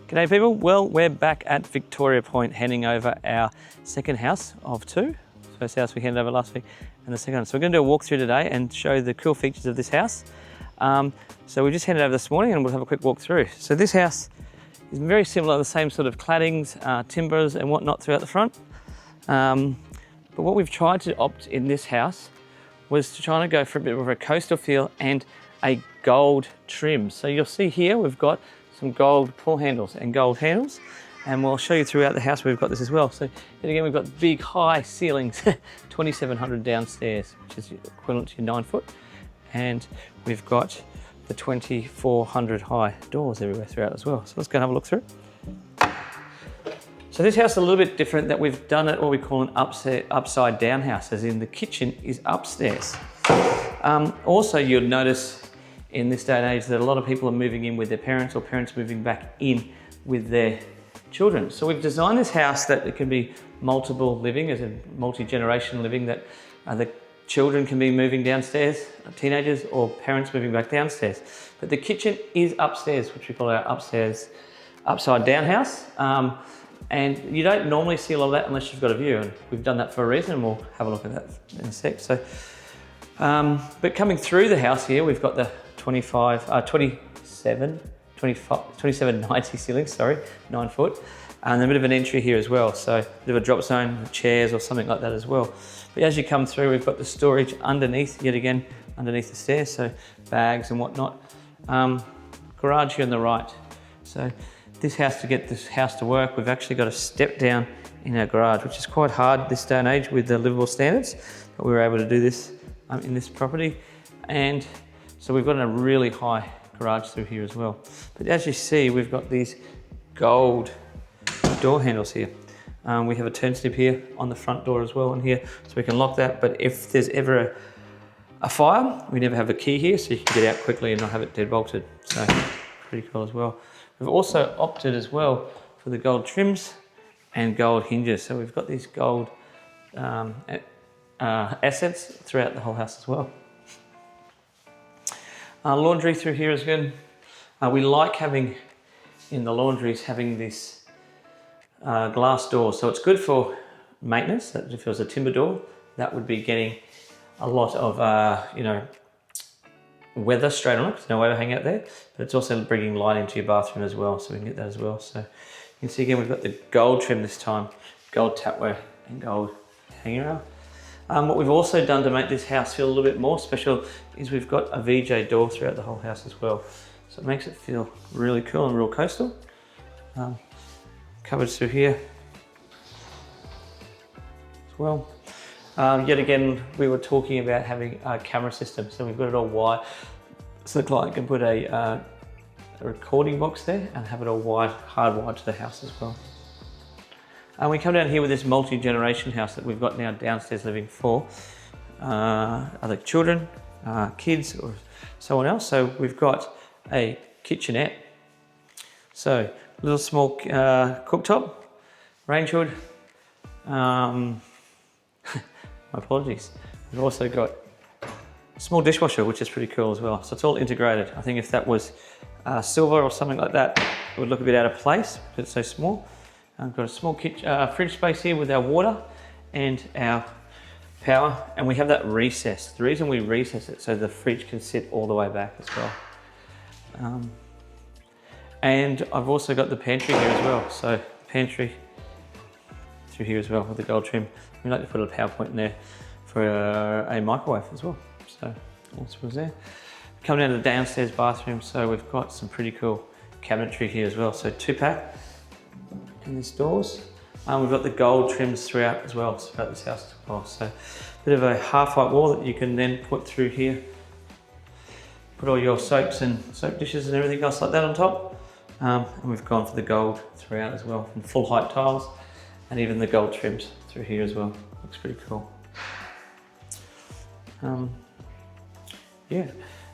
G'day people, well we're back at Victoria Point handing over our second house of two. First house we handed over last week and the second one. So we're going to do a walkthrough today and show the cool features of this house. So we just handed over this morning and we'll have a quick walk through. So this house is very similar, the same sort of claddings, timbers and whatnot throughout the front. But what we've tried to opt in this house was to try and go for a bit of a coastal feel and a gold trim. So you'll see here we've got some gold pull handles and gold handles, and we'll show you throughout the house we've got this as well. So and again we've got big high ceilings, 2700 downstairs, which is equivalent to your 9 foot, and we've got the 2400 high doors everywhere throughout as well. So let's go and have a look through. So this house is a little bit different, that we've done it what we call an upside down house, as in the kitchen is upstairs. Also you'll notice in this day and age that a lot of people are moving in with their parents, or parents moving back in with their children. So we've designed this house that it can be multiple living, as a multi-generation living, that the children can be moving downstairs, teenagers, or parents moving back downstairs. But the kitchen is upstairs, which we call our upstairs upside down house. And you don't normally see a lot of that unless you've got a view, and we've d27 that for a reason, and we'll have a look at that in a sec. So, but coming through the house here, we've got the 2790 ceilings, sorry, 9 foot, and a bit of an entry here as well. So a bit of a drop zone, chairs or something like that as well. But as you come through, we've got the storage underneath, yet again, underneath the stairs, so bags and whatnot. Garage here on the right. So this house, to get this house to work, we've actually got a step down in our garage, which is quite hard this day and age with the livable standards, but we were able to do this in this property. And so we've got a really high garage through here as well. But as you see, we've got these gold door handles here. We have a turn snip here on the front door as well in here, so we can lock that. But if there's ever a fire, we never have a key here, so you can get out quickly and not have it dead bolted. So pretty cool as well. We've also opted as well for the gold trims and gold hinges. So we've got these gold accents throughout the whole house as well. Laundry through here is good. We like having in the laundries having this glass door, so it's good for maintenance. That if it was a timber door, that would be getting a lot of weather straight on it, because no overhang out there, but it's also bringing light into your bathroom as well, so we can get that as well. So you can see again we've got the gold trim this time, gold tapware and gold hanger rail. What we've also done to make this house feel a little bit more special is we've got a VJ door throughout the whole house as well, so it makes it feel really cool and real coastal. Cupboards through here as well. Yet again, we were talking about having a camera system, so we've got it all wired, so the client can put a recording box there and have it all hardwired to the house as well. And we come down here with this multi-generation house that we've got now downstairs living for other children, kids, or someone else. So we've got a kitchenette, so little small cooktop, range hood. My apologies. We've also got a small dishwasher, which is pretty cool as well. So it's all integrated. I think if that was silver or something like that, it would look a bit out of place because it's so small. I've got a small fridge space here with our water and our power, and we have that recess. The reason we recess it so the fridge can sit all the way back as well. And I've also got the pantry here as well. So pantry through here as well with the gold trim. We like to put a power point in there for a microwave as well. So that's what's there. Coming down to the downstairs bathroom, so we've got some pretty cool cabinetry here as well. So 2-pack in these doors. We've got the gold trims throughout as well, throughout this house as well. So a bit of a half-white wall that you can then put through here. Put all your soaps and soap dishes and everything else like that on top. And we've gone for the gold throughout as well, and full height tiles, and even the gold trims through here as well. Looks pretty cool. Yeah,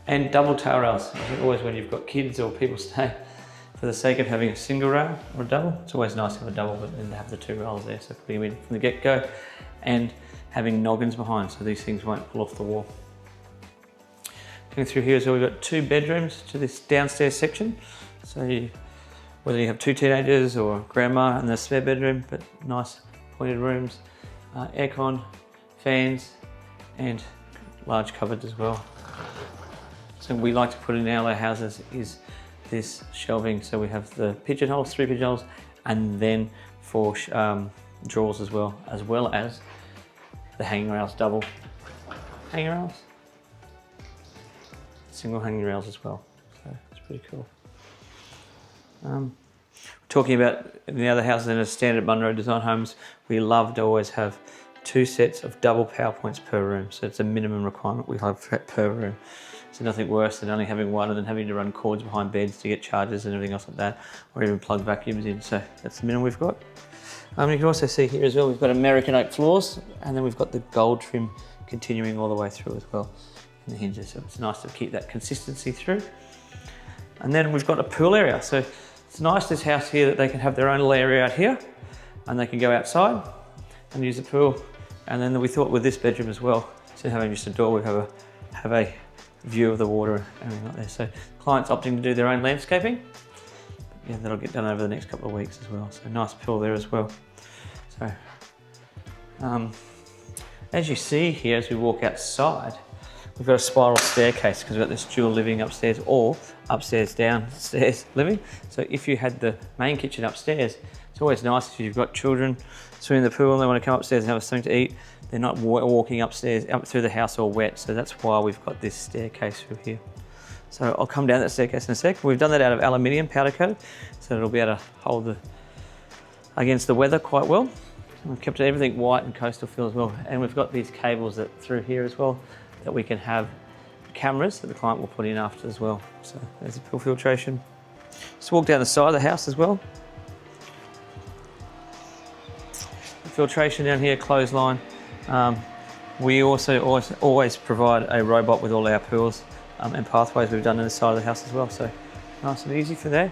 and double tail rails. I think always when you've got kids or people stay, for the sake of having a single rail or a double, it's always nice to have a double, but then to have the 2 rails there, so putting them in from the get-go, and having noggins behind, so these things won't pull off the wall. Coming through here, so we've got 2 bedrooms to this downstairs section. So whether you have 2 teenagers or grandma in the spare bedroom, but nice pointed rooms, aircon, fans, and large cupboards as well. So we like to put in our houses is this shelving. So we have the pigeonholes, 3 pigeonholes, and then 4 drawers as well as the hanging rails, double hanging rails, single hanging rails as well. So it's pretty cool. Talking about in the other houses in a standard Munro design homes, we love to always have 2 sets of double power points per room. So it's a minimum requirement we have per room. So nothing worse than only having one and then having to run cords behind beds to get chargers and everything else like that, or even plug vacuums in. So that's the minimum we've got. You can also see here as well, we've got American oak floors, and then we've got the gold trim continuing all the way through as well in the hinges. So it's nice to keep that consistency through. And then we've got a pool area. So it's nice, this house here, that they can have their own little area out here and they can go outside and use the pool. And then we thought with this bedroom as well, instead of having just a door, we have a view of the water and everything like that. So clients opting to do their own landscaping. Yeah, that'll get done over the next couple of weeks as well. So nice pool there as well. So as you see here, as we walk outside, we've got a spiral staircase because we've got this dual living upstairs or upstairs downstairs living. So if you had the main kitchen upstairs, it's always nice if you've got children swimming in the pool and they want to come upstairs and have something to eat. They're not walking upstairs up through the house all wet. So that's why we've got this staircase through here. So I'll come down that staircase in a sec. We've done that out of aluminium powder coated, so it'll be able to hold against the weather quite well. We've kept everything white and coastal feel as well. And we've got these cables that through here as well, that we can have cameras that the client will put in after as well. So there's the pool filtration. Just walk down the side of the house as well. The filtration down here, clothesline. We also always provide a robot with all our pools and pathways we've done in the side of the house as well. So nice and easy for there.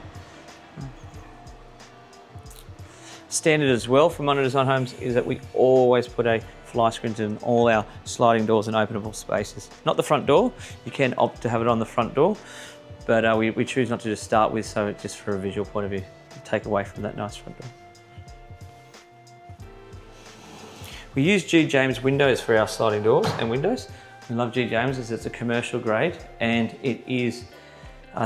Standard as well for Munro Design Homes is that we always put a fly screens in all our sliding doors and openable spaces. Not the front door, you can opt to have it on the front door, but we choose not to just start with, so it's just for a visual point of view, take away from that nice front door. We use G. James windows for our sliding doors and windows. We love G. James as it's a commercial grade and it is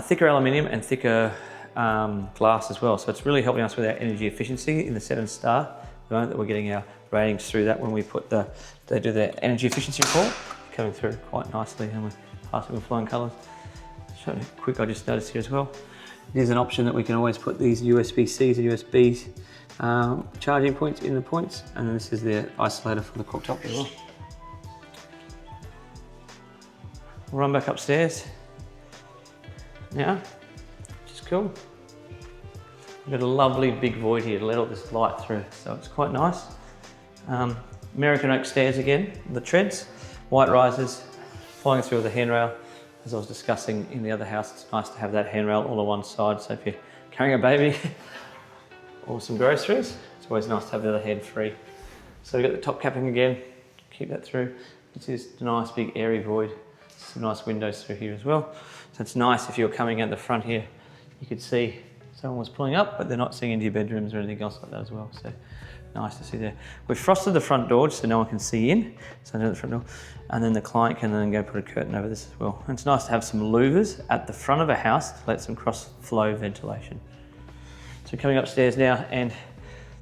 thicker aluminium and thicker glass as well. So it's really helping us with our energy efficiency in the 7-star. That we're getting our ratings through that when we put they do their energy efficiency report, coming through quite nicely, and we're passing with flying colours. Show you quick, I just noticed here as well. There's an option that we can always put these USB-Cs and USBs charging points in the points, and then this is the isolator for the cooktop as well. We'll run back upstairs now, which is cool. We've got a lovely big void here to let all this light through, so it's quite nice. American oak stairs again, the treads, white risers, flying through with a handrail. As I was discussing in the other house, it's nice to have that handrail all on one side, so if you're carrying a baby or some groceries, it's always nice to have the other hand free. So we've got the top capping again, keep that through. This is a nice big airy void, some nice windows through here as well. So it's nice if you're coming out the front here, you could see someone was pulling up, but they're not seeing into your bedrooms or anything else like that as well. So nice to see there. We've frosted the front door just so no one can see in. So the front door, and then the client can then go put a curtain over this as well. And it's nice to have some louvers at the front of a house to let some cross flow ventilation. So coming upstairs now, and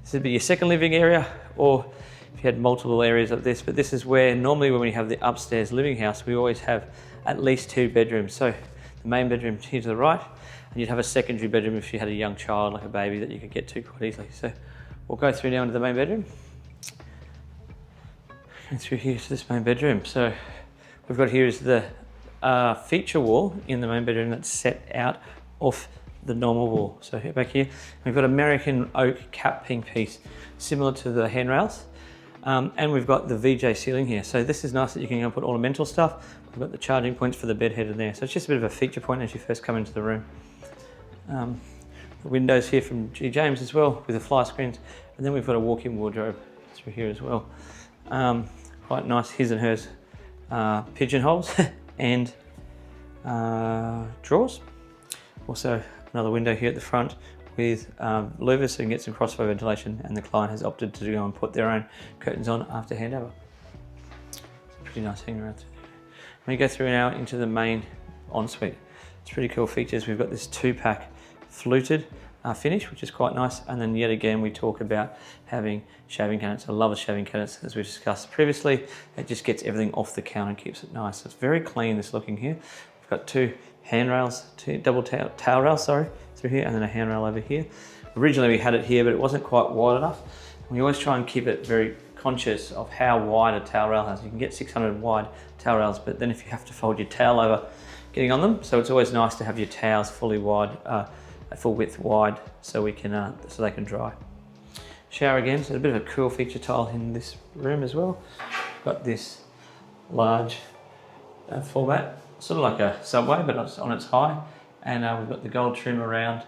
this would be your second living area, or if you had multiple areas of this, but this is where normally when we have the upstairs living house, we always have at least 2 bedrooms. So the main bedroom here to the right, and you'd have a secondary bedroom if you had a young child, like a baby, that you could get to quite easily. So we'll go through now into the main bedroom. Going through here to this main bedroom. So we've got here is the feature wall in the main bedroom that's set out off the normal wall. So back here, we've got American oak capping piece, similar to the handrails. And we've got the VJ ceiling here. So this is nice that you can go and put ornamental stuff. We've got the charging points for the bed head in there. So it's just a bit of a feature point as you first come into the room. The windows here from G. James as well with the fly screens. And then we've got a walk-in wardrobe through here as well. Quite nice his and hers pigeonholes and drawers. Also another window here at the front with louvers so you can get some crossflow ventilation, and the client has opted to go and put their own curtains on after handover. Pretty nice hanging around through there. When you go through now into the main ensuite, it's pretty cool features. We've got this 2-pack fluted finish, which is quite nice. And then yet again, we talk about having shaving cabinets. I love the shaving cabinets, as we discussed previously. It just gets everything off the counter and keeps it nice. So it's very clean, this looking here. We've got 2 handrails, 2 double towel rails, through here, and then a handrail over here. Originally we had it here, but it wasn't quite wide enough. We always try and keep it very conscious of how wide a towel rail has. You can get 600 wide towel rails, but then if you have to fold your towel over getting on them, so it's always nice to have your towels fully wide, full width wide, so we can so they can dry. Shower again, so a bit of a cool feature tile in this room as well. We've got this large format, sort of like a subway, but it's on its high, and we've got the gold trim around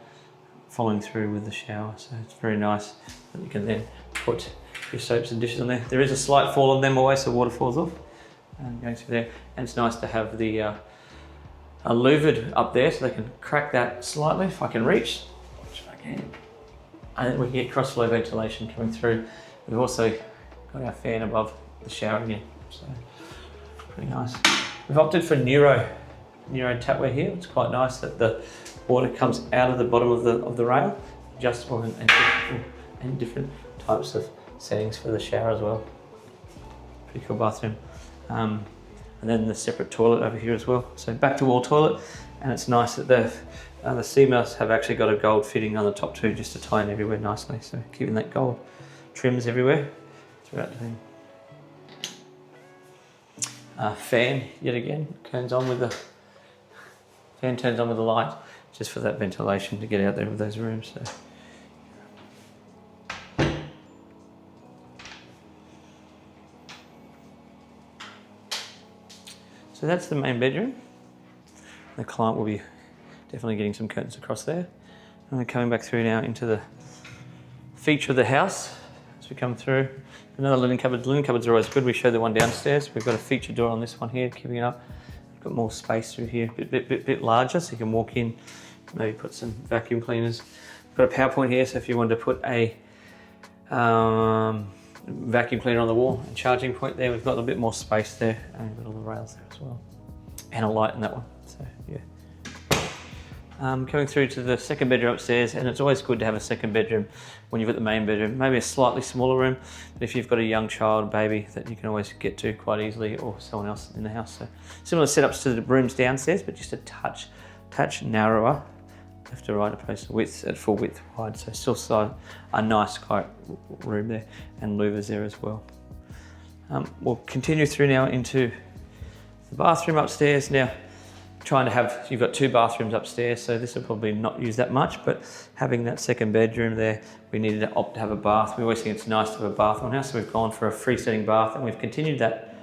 following through with the shower, so it's very nice that you can then put your soaps and dishes on there. There is a slight fall on them away, so water falls off and going through there, and it's nice to have the louvered up there, so they can crack that slightly if I can reach, which I can, and then we can get cross flow ventilation coming through. We've also got our fan above the shower again, so pretty nice. We've opted for Neuro tapware here. It's quite nice that the water comes out of the bottom of the rail, adjustable and different types of settings for the shower as well. Pretty cool bathroom. And then the separate toilet over here as well. So back to wall toilet, and it's nice that the seamers have actually got a gold fitting on the top too, just to tie in everywhere nicely. So keeping that gold trims everywhere throughout the thing. Fan yet again turns on with the light, just for that ventilation to get out there with those rooms. So that's the main bedroom. The client will be definitely getting some curtains across there. And we're coming back through now into the feature of the house as we come through. Another linen cupboard. Linen cupboards are always good. We showed the one downstairs. We've got a feature door on this one here, keeping it up. We've got more space through here, bit larger, so you can walk in, maybe put some vacuum cleaners. We've got a power point here, so if you wanted to put a vacuum cleaner on the wall and charging point there, we've got a bit more space there, and we've got all the rails there as well, and a light in that one. So yeah. Coming through to the second bedroom upstairs, and it's always good to have a second bedroom when you've got the main bedroom. Maybe a slightly smaller room, but if you've got a young child, baby, that you can always get to quite easily, or someone else in the house. So similar setups to the rooms downstairs, but just a touch narrower, left to right opposed to width at full width wide. So still a nice quiet room there, and louvers there as well. We'll continue through now into the bathroom upstairs. Now, you've got 2 bathrooms upstairs, so this will probably not use that much, but having that second bedroom there, we needed to opt to have a bath. We always think it's nice to have a bath on house, so we've gone for a freestanding bath, and we've continued that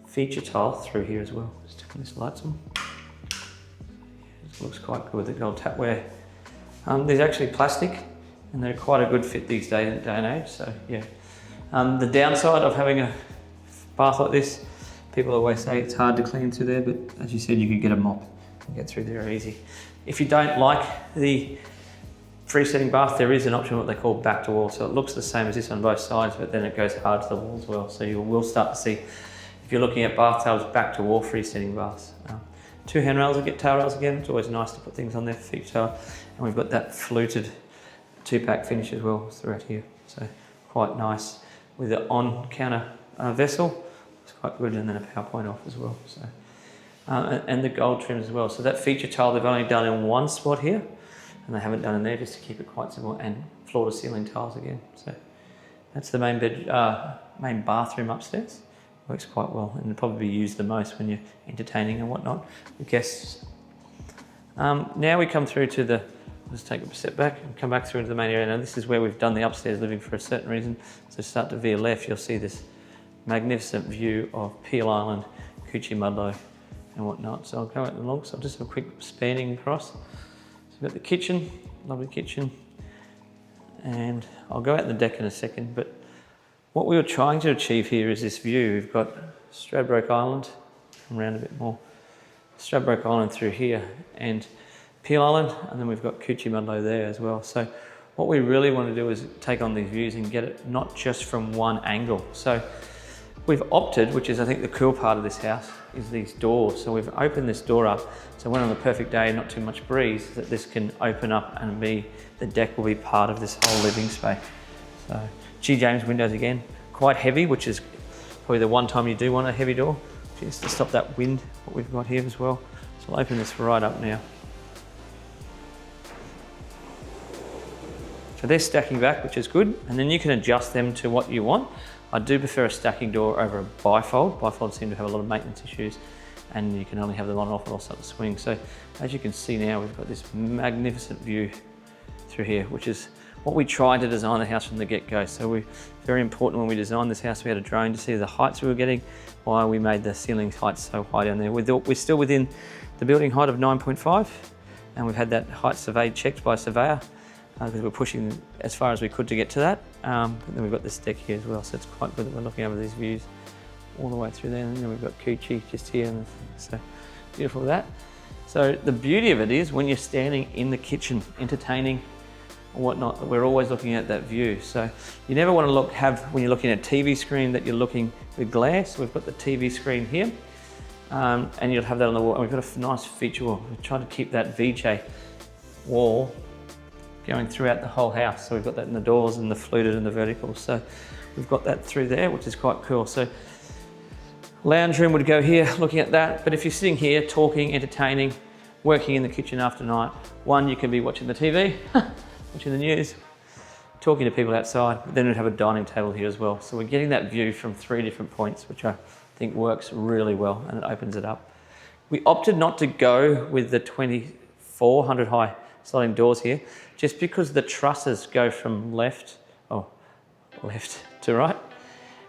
feature tile through here as well. Just turn these lights on. It looks quite good with the gold tapware. There's actually plastic, and they're quite a good fit these day and age, so yeah. The downside of having a bath like this, people always say it's hard to clean through there, but as you said, you could get a mop and get through there easy. If you don't like the freestanding bath, there is an option, what they call back to wall. So it looks the same as this on both sides, but then it goes hard to the wall as well. So you will start to see, if you're looking at bathtubs, back to wall freestanding baths. 2 handrails, we get towel rails again. It's always nice to put things on there for feature towel. And we've got that fluted 2-pack finish as well throughout here. So quite nice with the on-counter vessel. It's quite good, and then a power point off as well. So, and the gold trim as well. So that feature tile they've only done in one spot here, and they haven't done in there, just to keep it quite simple, and floor to ceiling tiles again. So that's the main bathroom upstairs. Works quite well, and it'll probably be used the most when you're entertaining and whatnot with guests. Now we come through to let's take a step back and come back through into the main area. Now this is where we've done the upstairs living for a certain reason. So start to veer left, you'll see this magnificent view of Peel Island, Coochie Mudlow and whatnot. So I'll go out along, so I'll just have a quick spanning across. So we've got the kitchen, lovely kitchen, and I'll go out the deck in a second, but what we were trying to achieve here is this view. We've got Stradbroke Island, come around a bit more, Stradbroke Island through here, and Peel Island, and then we've got Coochie Mudlow there as well. So what we really want to do is take on these views and get it not just from one angle. So we've opted, which is I think the cool part of this house, is these doors. So we've opened this door up, so when on the perfect day, not too much breeze, that this can open up and the deck will be part of this whole living space. So G. James windows again, quite heavy, which is probably the one time you do want a heavy door, just to stop that wind, what we've got here as well. So I'll open this right up now. So they're stacking back, which is good, and then you can adjust them to what you want. I do prefer a stacking door over a bifold. Bifolds seem to have a lot of maintenance issues, and you can only have them on and off and all start to swing. So as you can see now, we've got this magnificent view through here, which is what we tried to design the house from the get-go. So very important when we designed this house, we had a drone to see the heights we were getting, why we made the ceiling heights so high down there. We're still within the building height of 9.5, and we've had that height surveyed, checked by a surveyor, because we're pushing as far as we could to get to that. But then we've got this deck here as well, so it's quite good that we're looking over these views all the way through there. And then we've got Coochie just here, and so beautiful that. So the beauty of it is when you're standing in the kitchen, entertaining or whatnot, we're always looking at that view. So you never want to when you're looking at a TV screen that you're looking with glare. So we've got the TV screen here, and you'll have that on the wall. And we've got a nice feature wall. We're trying to keep that VJ wall going throughout the whole house. So we've got that in the doors and the fluted and the vertical. So we've got that through there, which is quite cool. So lounge room would go here, looking at that. But if you're sitting here talking, entertaining, working in the kitchen after night, one, you can be watching the TV, watching the news, talking to people outside. But then we'd have a dining table here as well. So we're getting that view from 3 different points, which I think works really well, and it opens it up. We opted not to go with the 2400 high sliding doors here, just because the trusses go from left to right,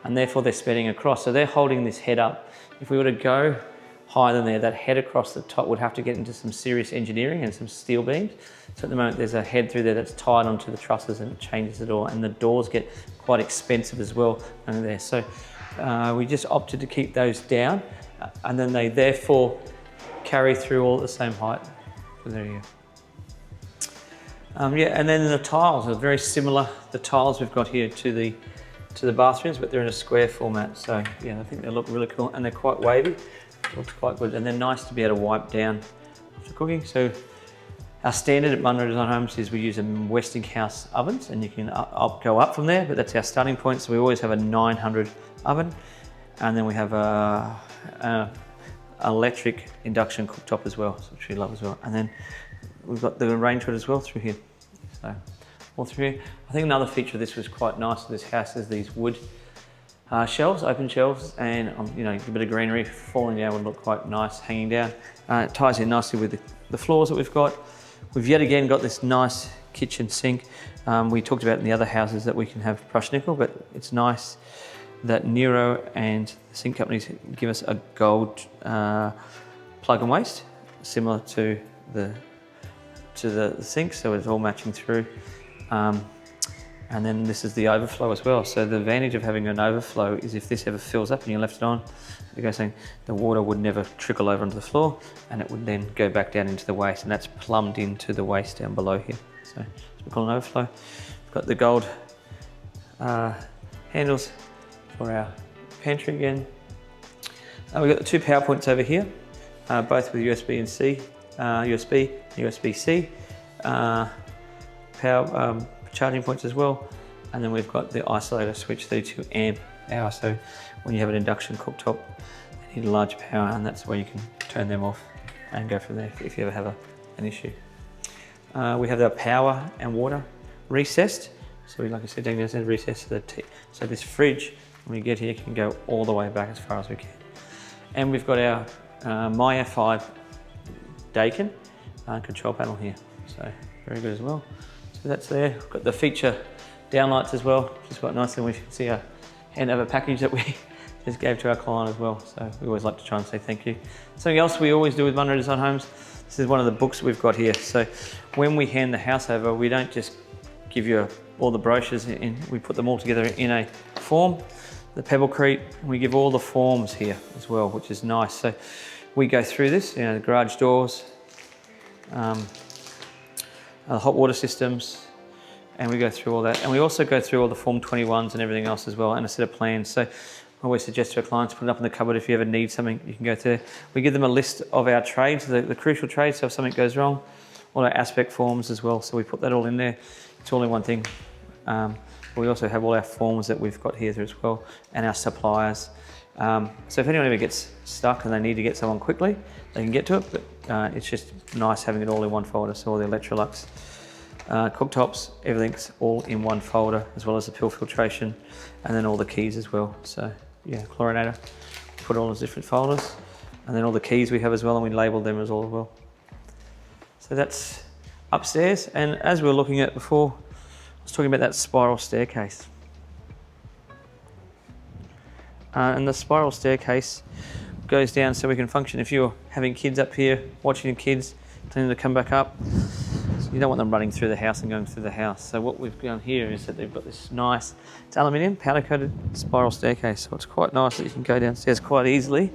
and therefore they're spreading across. So they're holding this head up. If we were to go higher than there, that head across the top would have to get into some serious engineering and some steel beams. So at the moment there's a head through there that's tied onto the trusses, and it changes it all, and the doors get quite expensive as well under there. So we just opted to keep those down, and then they therefore carry through all at the same height. So there you go. And then the tiles are very similar. The tiles we've got here to the bathrooms, but they're in a square format. So yeah, I think they look really cool, and they're quite wavy. It looks quite good, and they're nice to be able to wipe down after cooking. So our standard at Munro Design Homes is we use a Westinghouse ovens, and you can go up from there, but that's our starting point. So we always have a 900 oven, and then we have a electric induction cooktop as well, which we love as well. And then we've got the range hood as well through here. So all through here. I think another feature of this was quite nice of this house is these wood shelves, open shelves, and you know, a bit of greenery falling down would look quite nice hanging down. It ties in nicely with the floors that we've got. We've yet again got this nice kitchen sink. We talked about in the other houses that we can have brushed nickel, but it's nice that Nero and the sink companies give us a gold plug and waste, similar to the sink, so it's all matching through. And then this is the overflow as well. So the advantage of having an overflow is if this ever fills up and you left it on, the water would never trickle over onto the floor, and it would then go back down into the waste, and that's plumbed into the waste down below here. So we call an overflow. We've got the gold handles for our pantry again. We've got the 2 power points over here, both with USB and C. USB, USB-C, power charging points as well, and then we've got the isolator switch, 32 amp hour. So when you have an induction cooktop, you need a large power, and that's where you can turn them off and go from there if you ever have an issue. We have our power and water recessed. So like I said, there's a recess to so this fridge, when we get here, can go all the way back as far as we can. And we've got our My F5 Dakin control panel here, so very good as well. So that's there. We've got the feature downlights as well, which is quite nice, and we can see a handover package that we just gave to our client as well. So we always like to try and say thank you. Something else we always do with Munro Design Homes, this is one of the books we've got here. So when we hand the house over, we don't just give you all the brochures in, we put them all together in a form, the Pebblecrete. We give all the forms here as well, which is nice. So we go through this, you know, the garage doors, hot water systems, and we go through all that. And we also go through all the Form 21s and everything else as well, and a set of plans. So I always suggest to our clients, put it up in the cupboard. If you ever need something, you can go there. We give them a list of our trades, the crucial trades, so if something goes wrong, all our aspect forms as well. So we put that all in there. It's all in one thing. We also have all our forms that we've got here as well, and our suppliers. So if anyone ever gets stuck and they need to get someone quickly, they can get to it, but it's just nice having it all in one folder. So all the Electrolux, cooktops, everything's all in one folder, as well as the pill filtration, and then all the keys as well. So yeah, chlorinator, put all those different folders, and then all the keys we have as well, and we label them as well. So that's upstairs, and as we were looking at before, I was talking about that spiral staircase. And the spiral staircase goes down so we can function. If you're having kids up here, watching your kids, telling them to come back up, you don't want them running through the house and going through the house. So what we've done here is that they've got this nice, it's aluminium, powder coated spiral staircase. So it's quite nice that you can go downstairs quite easily.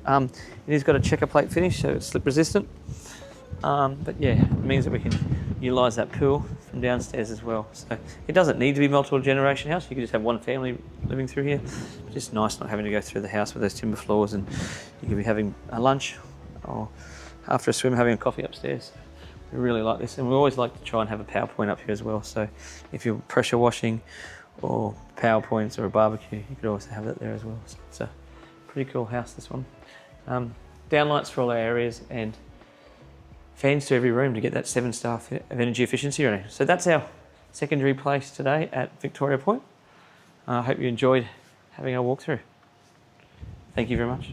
It has got a checker plate finish, so it's slip resistant. But yeah, it means that we can utilise that pool from downstairs as well. So it doesn't need to be multiple generation house. You can just have one family living through here. It's just nice not having to go through the house with those timber floors, and you could be having a lunch or after a swim having a coffee upstairs. We really like this, and we always like to try and have a PowerPoint up here as well. So if you're pressure washing or PowerPoints or a barbecue, you could also have that there as well. So it's a pretty cool house, this one. Downlights for all our areas, and fans to every room to get that 7-star of energy efficiency rating. So that's our secondary place today at Victoria Point. I hope you enjoyed having our walkthrough. Thank you very much.